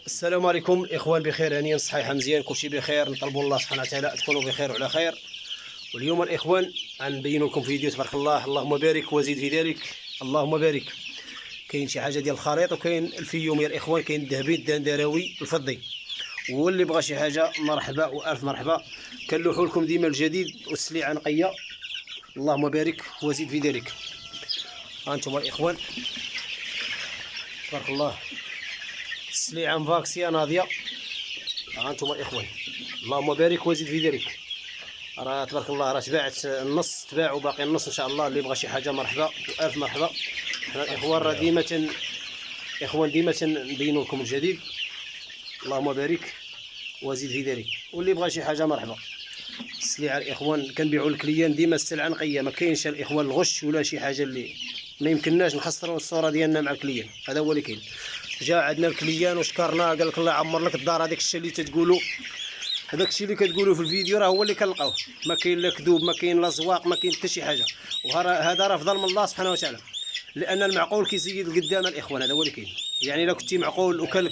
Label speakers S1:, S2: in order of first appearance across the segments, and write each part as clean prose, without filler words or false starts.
S1: السلام عليكم الاخوان، بخير هانيا صحيحه مزيان كلشي بخير. نطلبوا الله سبحانه وتعالى تكونوا بخير وعلى خير. واليوم الاخوان غنبين لكم فيديو تبارك الله، اللهم بارك وزيد في ذلك، اللهم بارك. كاين شي حاجه ديال الخليط وكاين الفيوم يا الاخوان، كاين الذهبي الدندراوي الفضي. واللي بغى شي حاجه مرحبا والف مرحبا. كنلوحوا لكم ديما الجديد والسليعه نقيه، اللهم بارك وزيد في ذلك. ها انتم الاخوان تبارك الله، السليعه مفاكسيه ناضيه. ها انتم الاخوان اللهم بارك وزيد في ذلك. راه تبارك الله راه تباعت النص، تباع وباقي النص ان شاء الله. اللي بغى شي حاجه مرحبا والف مرحبا. حنا الاخوان راه ديما نبينوا لكم الجديد، اللهم بارك وزيد في ذلك. واللي بغى شي حاجه مرحبا. السليعه الاخوان كنبيعوا للكليان ديما السلعه نقيه، ما كاينش الاخوان الغش ولا شي حاجه اللي ما يمكنناش نخسروا الصوره ديالنا مع الكليان. هذا هو اللي كاين. جا عندنا الكليان وشكرنا، قال لك الله يعمر لك الدار. هذاك الشيء اللي تتقولوا، هذاك الشيء اللي كتقولوا في الفيديو راه هو اللي كنلقاوه. ما كاين لا كذوب، ما كاين لا زواق، ما كاين حتى شي حاجه. وهذا راه فضل من الله سبحانه وتعالى، لان المعقول كيزيد القدام الاخوان. هذا هو اللي كاين. يعني الا كنتي معقول وكان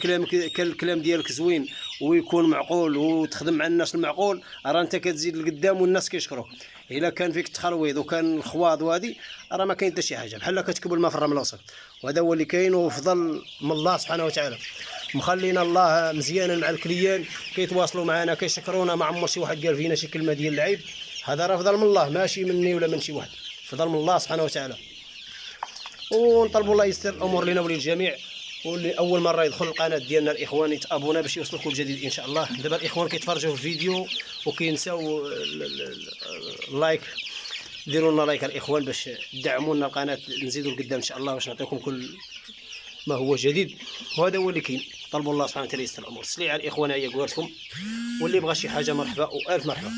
S1: الكلام ديالك زوين ويكون معقول وتخدم مع الناس المعقول، راه انت كتزيد لقدام والناس كيشكروك. الا كان فيك التخلويض وكان الخواض وهذه، راه ما كاين حتى شي حاجه، بحال كتكب الماء في الرمله وصل. وهذا هو اللي كاين، وفضل من الله سبحانه وتعالى. مخلينا الله مزيانا مع الكليان، كيتواصلوا معنا كيشكرونا. ما عمر شي واحد قال فينا شي كلمه ديال العيب. هذا راه فضل من الله، ماشي مني ولا من شي واحد، فضل من الله سبحانه وتعالى. ونطلبوا الله يستر الامور لنا وللجميع. واللي اول مره يدخل القناه ديالنا الاخوان يتابونا باش يوصلوا كل جديد ان شاء الله. دابا الاخوان كيتفرجوا في الفيديو وكينساو اللايك، ديروا لنا لايك الاخوان باش تدعموا لنا القناه، نزيدوا لقدام ان شاء الله باش نعطيكم كل ما هو جديد. وهذا هو اللي كاين. طلبوا الله سبحانه وتعالى يستر الامور. السليعه الاخوان هي قوارتكم، واللي بغى شي حاجه مرحبا والف مرحبا.